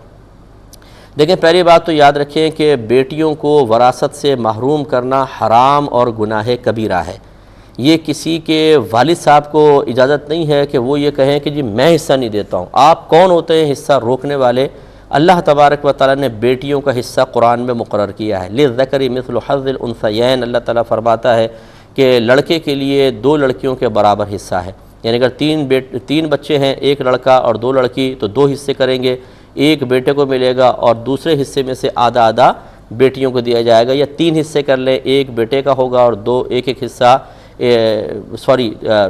دیکھیں، پہلی بات تو یاد رکھیں کہ بیٹیوں کو وراثت سے محروم کرنا حرام اور گناہ کبیرہ ہے. یہ کسی کے والد صاحب کو اجازت نہیں ہے کہ وہ یہ کہیں کہ جی میں حصہ نہیں دیتا ہوں. آپ کون ہوتے ہیں حصہ روکنے والے؟ اللہ تبارک و تعالیٰ نے بیٹیوں کا حصہ قرآن میں مقرر کیا ہے. للذکر مثل حظ الانثیین، اللہ تعالیٰ فرماتا ہے کہ لڑکے کے لیے 2 لڑکیوں کے برابر حصہ ہے. یعنی اگر 3 بچے ہیں، 1 لڑکا اور 2 لڑکی، تو 2 حصے کریں گے. 1 بیٹے کو ملے گا اور دوسرے حصے میں سے آدھا بیٹیوں کو دیا جائے گا. یا 3 حصے کر لیں، 1 بیٹے کا ہوگا اور 1 حصہ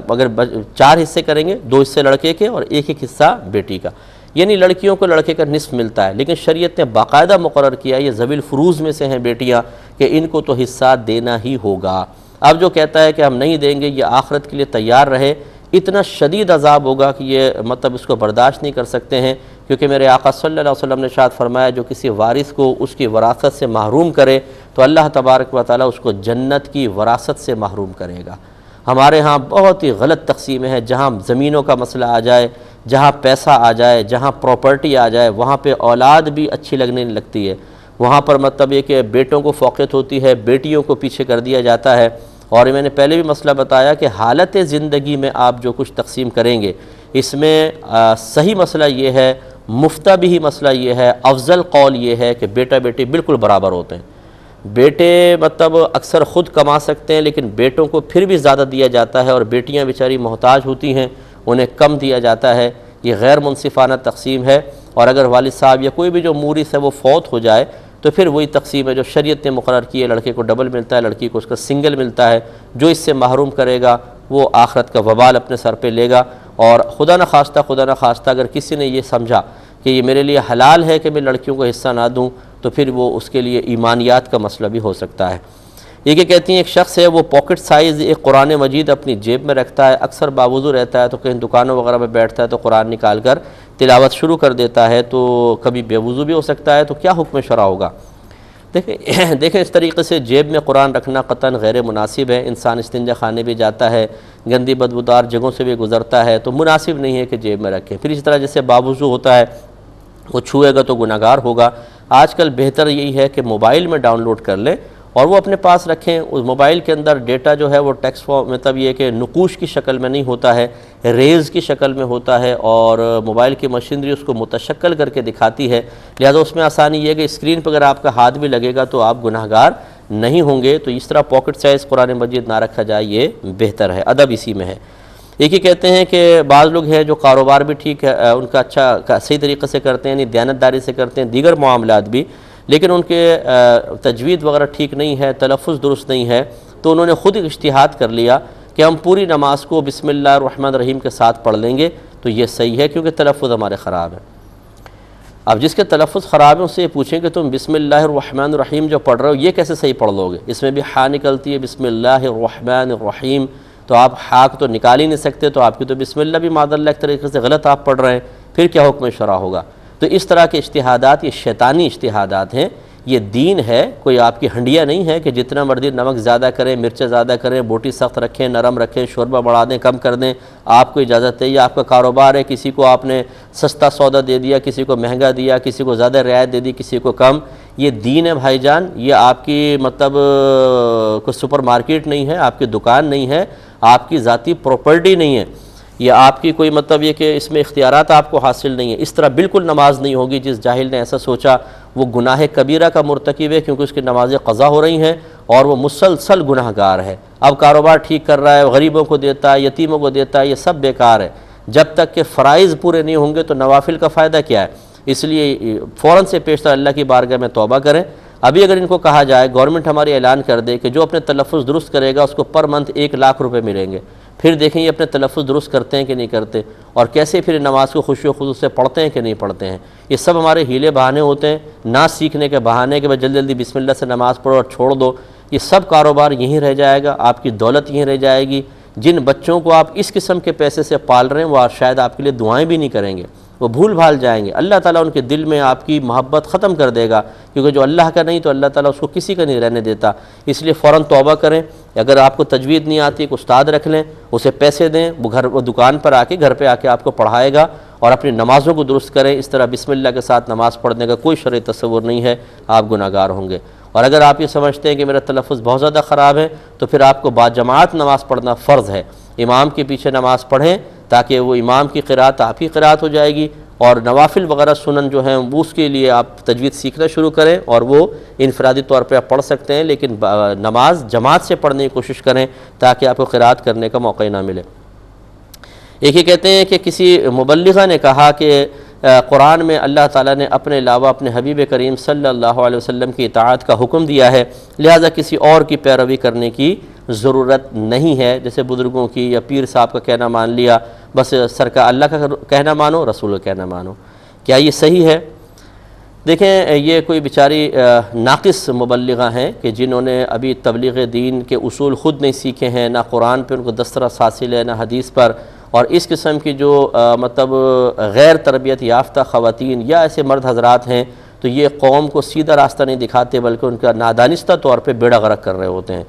اگر 4 حصے کریں گے، 2 حصے لڑکے کے اور 1 حصہ بیٹی کا. یعنی لڑکیوں کو لڑکے کا نصف ملتا ہے. لیکن شریعت نے باقاعدہ مقرر کیا، یہ ذوی الفروض میں سے ہیں بیٹیاں، کہ ان کو تو حصہ دینا ہی ہوگا. اب جو کہتا ہے کہ ہم نہیں دیں گے، یہ آخرت کے لیے تیار رہے. اتنا شدید عذاب ہوگا کہ یہ اس کو برداشت نہیں کر سکتے ہیں. کیونکہ میرے آقا صلی اللہ علیہ وسلم نے ارشاد فرمایا جو کسی وارث کو اس کی وراثت سے محروم کرے تو اللہ تبارک و تعالیٰ اس کو جنت کی وراثت سے محروم کرے گا. ہمارے ہاں بہت ہی غلط تقسیمیں ہیں. جہاں زمینوں کا مسئلہ آ جائے، جہاں پیسہ آ جائے، جہاں پراپرٹی آ جائے، وہاں پہ اولاد بھی اچھی لگنے لگتی ہے. وہاں پر یہ کہ بیٹوں کو فوقیت ہوتی ہے، بیٹیوں کو پیچھے کر دیا جاتا ہے. اور میں نے پہلے بھی مسئلہ بتایا کہ حالت زندگی میں آپ جو کچھ تقسیم کریں گے، اس میں صحیح مسئلہ یہ ہے، مفتہ بھی مسئلہ یہ ہے، افضل قول یہ ہے کہ بیٹا بیٹی بالکل برابر ہوتے ہیں. بیٹے اکثر خود کما سکتے ہیں، لیکن بیٹوں کو پھر بھی زیادہ دیا جاتا ہے، اور بیٹیاں بیچاری محتاج ہوتی ہیں، انہیں کم دیا جاتا ہے. یہ غیر منصفانہ تقسیم ہے. اور اگر والد صاحب یا کوئی بھی جو مورث ہے وہ فوت ہو جائے تو پھر وہی تقسیم ہے جو شریعت نے مقرر کی ہے. لڑکے کو ڈبل ملتا ہے، لڑکی کو اس کا سنگل ملتا ہے. جو اس سے محروم کرے گا وہ آخرت کا وبال اپنے سر پہ لے گا. اور خدا نہ خواستہ اگر کسی نے یہ سمجھا کہ یہ میرے لیے حلال ہے کہ میں لڑکیوں کو حصہ نہ دوں، تو پھر وہ اس کے لیے ایمانیات کا مسئلہ بھی ہو سکتا ہے. یہ کہ کہتی ہیں ایک شخص ہے وہ پاکٹ سائز ایک قرآن مجید اپنی جیب میں رکھتا ہے، اکثر باوضو رہتا ہے، تو کہیں دکانوں وغیرہ میں بیٹھتا ہے تو قرآن نکال کر تلاوت شروع کر دیتا ہے، تو کبھی بے وضو بھی ہو سکتا ہے. تو کیا حکم شرع ہوگا؟ دیکھیں اس طریقے سے جیب میں قرآن رکھنا قطعاً غیر مناسب ہے. انسان استنجا خانے بھی جاتا ہے، گندی بدبودار جگہوں سے بھی گزرتا ہے، تو مناسب نہیں ہے کہ جیب میں رکھے. پھر اس طرح جیسے باوضو ہوتا ہے، وہ چھوئے گا تو گناہگار ہوگا. آج کل بہتر یہی ہے کہ موبائل میں ڈاؤن لوڈ کر لیں اور وہ اپنے پاس رکھیں. اس موبائل کے اندر ڈیٹا جو ہے وہ ٹیکسٹ فارم مطلب یہ کہ نقوش کی شکل میں نہیں ہوتا ہے، ریز کی شکل میں ہوتا ہے، اور موبائل کی مشینری اس کو متشکل کر کے دکھاتی ہے. لہذا اس میں آسانی یہ ہے کہ اسکرین پر اگر آپ کا ہاتھ بھی لگے گا تو آپ گناہگار نہیں ہوں گے. تو اس طرح پاکٹ سائز قرآن مجید نہ رکھا جائے، یہ بہتر ہے. ادب اسی میں ہے. ایک ہی کہتے ہیں کہ بعض لوگ ہیں جو کاروبار بھی ٹھیک ہے، ان کا اچھا صحیح طریقے سے کرتے ہیں، یعنی دیانتداری سے کرتے ہیں، دیگر معاملات بھی، لیکن ان کے تجوید وغیرہ ٹھیک نہیں ہے، تلفظ درست نہیں ہے، تو انہوں نے خود اجتہاد کر لیا کہ ہم پوری نماز کو بسم اللہ الرحمن الرحیم کے ساتھ پڑھ لیں گے. تو یہ صحیح ہے کیونکہ تلفظ ہمارے خراب ہے. اب جس کے تلفظ خراب ہے اس سے یہ پوچھیں کہ تم بسم اللہ الرحمن الرحیم جو پڑھ رہے ہو یہ کیسے صحیح پڑھ لو گے؟ اس میں بھی ہا نکلتی ہے، بسم اللہ الرحمن الرحیم، تو آپ ہا کو تو نکال ہی نہیں سکتے، تو آپ کی تو بسم اللہ بھی معاذ اللہ ایک طریقے سے غلط آپ پڑھ رہے ہیں، پھر کیا حکم شرع ہوگا؟ تو اس طرح کے اجتہادات یہ شیطانی اجتہادات ہیں. یہ دین ہے، کوئی آپ کی ہنڈیا نہیں ہے کہ جتنا مرضی نمک زیادہ کریں، مرچیں زیادہ کریں، بوٹی سخت رکھیں، نرم رکھیں، شوربہ بڑھا دیں، کم کر دیں، آپ کو اجازت ہے. یہ آپ کا کاروبار ہے، کسی کو آپ نے سستا سودا دے دیا، کسی کو مہنگا دیا، کسی کو زیادہ رعایت دے دی، کسی کو کم. یہ دین ہے بھائی جان، یہ آپ کی مطلب کوئی سپر مارکیٹ نہیں ہے، آپ کی دکان نہیں ہے، آپ کی ذاتی پراپرٹی نہیں ہے، یہ آپ کی کوئی مطلب یہ کہ اس میں اختیارات آپ کو حاصل نہیں ہے. اس طرح بالکل نماز نہیں ہوگی. جس جاہل نے ایسا سوچا وہ گناہ کبیرہ کا مرتکب ہے، کیونکہ اس کی نمازیں قضا ہو رہی ہیں اور وہ مسلسل گناہ گار ہے. اب کاروبار ٹھیک کر رہا ہے، غریبوں کو دیتا ہے، یتیموں کو دیتا ہے، یہ سب بیکار ہے. جب تک کہ فرائض پورے نہیں ہوں گے تو نوافل کا فائدہ کیا ہے؟ اس لیے فوراً سے پیشتر اللہ کی بارگاہ میں توبہ کریں. ابھی اگر ان کو کہا جائے، گورنمنٹ ہماری اعلان کر دے کہ جو اپنے تلفظ درست کرے گا اس کو پر منتھ 1 لاکھ روپے ملیں گے، پھر دیکھیں یہ اپنے تلفظ درست کرتے ہیں کہ نہیں کرتے، اور کیسے پھر نماز کو خوشی و خضوع سے پڑھتے ہیں کہ نہیں پڑھتے ہیں. یہ سب ہمارے ہیلے بہانے ہوتے ہیں، نہ سیکھنے کے بہانے کہ بھائی جلدی جلدی بسم اللہ سے نماز پڑھو اور چھوڑ دو. یہ سب کاروبار یہیں رہ جائے گا، آپ کی دولت یہیں رہ جائے گی. جن بچوں کو آپ اس قسم کے پیسے سے پال رہے ہیں وہ شاید آپ کے لیے دعائیں بھی نہیں کریں گے، وہ بھول بھال جائیں گے. اللہ تعالیٰ ان کے دل میں آپ کی محبت ختم کر دے گا، کیونکہ جو اللہ کا نہیں تو اللہ تعالیٰ اس کو کسی کا نہیں رہنے دیتا. اس لیے فوراً توبہ کریں. اگر آپ کو تجوید نہیں آتی، ایک استاد رکھ لیں، اسے پیسے دیں، وہ دکان پر آ کے گھر پہ آ کے آپ کو پڑھائے گا، اور اپنی نمازوں کو درست کریں. اس طرح بسم اللہ کے ساتھ نماز پڑھنے کا کوئی شرعی تصور نہیں ہے، آپ گناہ گار ہوں گے. اور اگر آپ یہ سمجھتے ہیں کہ میرا تلفظ بہت زیادہ خراب ہے تو پھر آپ کو باجماعت نماز پڑھنا فرض ہے. امام کے پیچھے نماز پڑھیں تاکہ وہ امام کی قرات آپ کی قرات ہو جائے گی، اور نوافل وغیرہ سنن جو ہیں وہ اس کے لیے آپ تجوید سیکھنا شروع کریں، اور وہ انفرادی طور پہ آپ پڑھ سکتے ہیں، لیکن نماز جماعت سے پڑھنے کی کوشش کریں تاکہ آپ کو قرات کرنے کا موقع نہ ملے. ایک ہی کہتے ہیں کہ کسی مبلغہ نے کہا کہ قرآن میں اللہ تعالیٰ نے اپنے علاوہ اپنے حبیب کریم صلی اللہ علیہ وسلم کی اطاعت کا حکم دیا ہے، لہذا کسی اور کی پیروی کرنے کی ضرورت نہیں ہے. جیسے بزرگوں کی یا پیر صاحب کا کہنا مان لیا، بس سرکار اللہ کا کہنا مانو، رسول کا کہنا مانو. کیا یہ صحیح ہے؟ دیکھیں یہ کوئی بیچاری ناقص مبلغہ ہیں کہ جنہوں نے ابھی تبلیغ دین کے اصول خود نہیں سیکھے ہیں، نہ قرآن پہ ان کو دسترس حاصل ہے، نہ حدیث پر. اور اس قسم کی جو مطلب غیر تربیت یافتہ خواتین یا ایسے مرد حضرات ہیں تو یہ قوم کو سیدھا راستہ نہیں دکھاتے بلکہ ان کا نادانستہ طور پہ بیڑا غرق کر رہے ہوتے ہیں.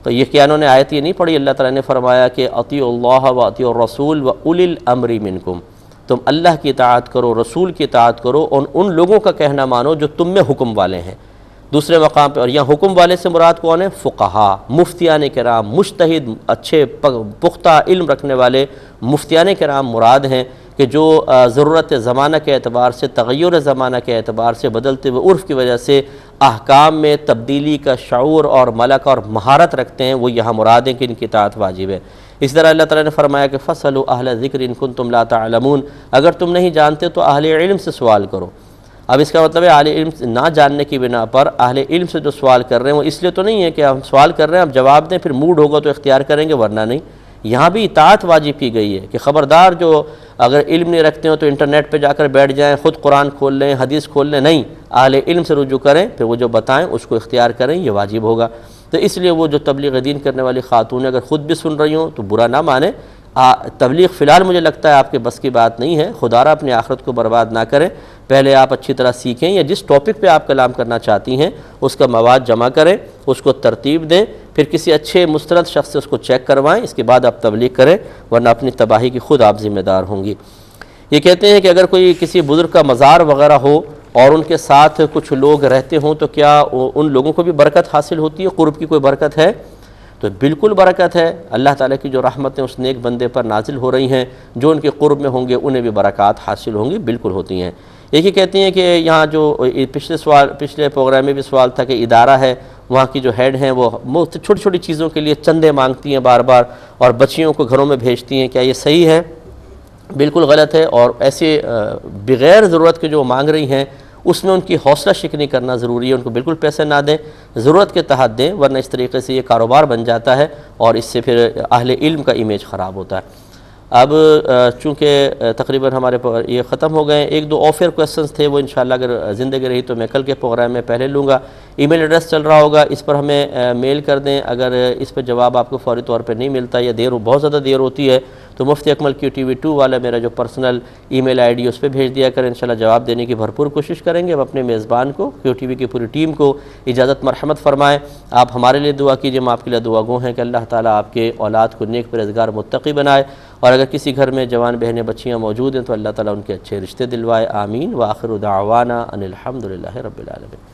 تو یہ کیا انہوں نے آیت یہ نہیں پڑھی؟ اللہ تعالیٰ نے فرمایا کہ اطیعوا اللہ و اطیعوا الرسول و اولی الامر منکم، تم اللہ کی اطاعت کرو، رسول کی اطاعت کرو، اور ان لوگوں کا کہنا مانو جو تم میں حکم والے ہیں. دوسرے مقام پہ، اور یہاں حکم والے سے مراد کون ہے؟ فقہا، مفتیان کرام، مجتہد، اچھے پختہ علم رکھنے والے مفتیان کرام مراد ہیں کہ جو ضرورت زمانہ کے اعتبار سے، تغیر زمانہ کے اعتبار سے، بدلتے ہوئے عرف کی وجہ سے احکام میں تبدیلی کا شعور اور ملکہ اور مہارت رکھتے ہیں، وہ یہاں مراد ہیں کہ ان کی اطاعت واجب ہے. اس طرح اللہ تعالیٰ نے فرمایا کہ فَاسْأَلُوا أَهْلَ الذِّكْرِ إِن كُنتُمْ لَا تَعْلَمُونَ، اگر تم نہیں جانتے تو اہل علم سے سوال کرو. اب اس کا مطلب ہے اہل علم نہ جاننے کی بنا پر اہل علم سے جو سوال کر رہے ہیں وہ اس لیے تو نہیں ہے کہ ہم سوال کر رہے ہیں اب جواب دیں، پھر موڈ ہوگا تو اختیار کریں گے ورنہ نہیں. یہاں بھی اطاعت واجب کی گئی ہے کہ خبردار جو اگر علم نہیں رکھتے ہو تو انٹرنیٹ پہ جا کر بیٹھ جائیں، خود قرآن کھول لیں، حدیث کھول لیں، نہیں، اہل علم سے رجوع کریں، پھر وہ جو بتائیں اس کو اختیار کریں، یہ واجب ہوگا. تو اس لیے وہ جو تبلیغ دین کرنے والی خاتون اگر خود بھی سن رہی ہوں تو برا نہ مانیں. تبلیغ فی الحال مجھے لگتا ہے آپ کے بس کی بات نہیں ہے، خدا را اپنی آخرت کو برباد نہ کریں. پہلے آپ اچھی طرح سیکھیں، یا جس ٹاپک پہ آپ کلام کرنا چاہتی ہیں اس کا مواد جمع کریں، اس کو ترتیب دیں، پھر کسی اچھے مستند شخص سے اس کو چیک کروائیں، اس کے بعد آپ تبلیغ کریں، ورنہ اپنی تباہی کی خود آپ ذمہ دار ہوں گی. یہ کہتے ہیں کہ اگر کوئی کسی بزرگ کا مزار وغیرہ ہو اور ان کے ساتھ کچھ لوگ رہتے ہوں تو کیا ان لوگوں کو بھی برکت حاصل ہوتی ہے؟ قرب کی کوئی برکت ہے؟ تو بالکل برکت ہے۔ اللہ تعالیٰ کی جو رحمتیں اس نیک بندے پر نازل ہو رہی ہیں، جو ان کے قرب میں ہوں گے انہیں بھی برکات حاصل ہوں گی، بالکل ہوتی ہیں۔ ایک ہی کہتی ہیں کہ یہاں جو پچھلے پروگرام میں بھی سوال تھا کہ ادارہ ہے، وہاں کی جو ہیڈ ہیں وہ چھوٹی چھوٹی چیزوں کے لیے چندے مانگتی ہیں بار بار اور بچیوں کو گھروں میں بھیجتی ہیں، کیا یہ صحیح ہے؟ بالکل غلط ہے، اور ایسے بغیر ضرورت کے جو مانگ رہی ہیں اس میں ان کی حوصلہ شکنی کرنا ضروری ہے۔ ان کو بالکل پیسے نہ دیں، ضرورت کے تحت دیں، ورنہ اس طریقے سے یہ کاروبار بن جاتا ہے اور اس سے پھر اہل علم کا امیج خراب ہوتا ہے۔ اب چونکہ تقریباً ہمارے یہ ختم ہو گئے، ایک دو آفر کویسچنز تھے، وہ انشاءاللہ اگر زندگی رہی تو میں کل کے پروگرام میں پہلے لوں گا۔ ای میل ایڈریس چل رہا ہوگا، اس پر ہمیں میل کر دیں۔ اگر اس پہ جواب آپ کو فوری طور پہ نہیں ملتا یا بہت زیادہ دیر ہوتی ہے تو مفتی اکمل QTV2 والا میرا جو پرسنل ای میل ID اس پہ بھیج دیا کریں، انشاءاللہ جواب دینے کی بھرپور کوشش کریں گے۔ ہم اپنے میزبان کو، QTV کی پوری ٹیم کو اجازت مرحمت فرمائیں۔ آپ ہمارے لیے دعا کیجئے، ہم آپ کے لیے دعا گو ہیں کہ اللہ تعالیٰ آپ کے اولاد کو نیک پرہیزگار متقی بنائے، اور اگر کسی گھر میں جوان بہنیں بچیاں موجود ہیں تو اللہ تعالیٰ ان کے اچھے رشتے دلوائے، آمین۔ وآخر دعوانا ان الحمدللہ رب العالمین۔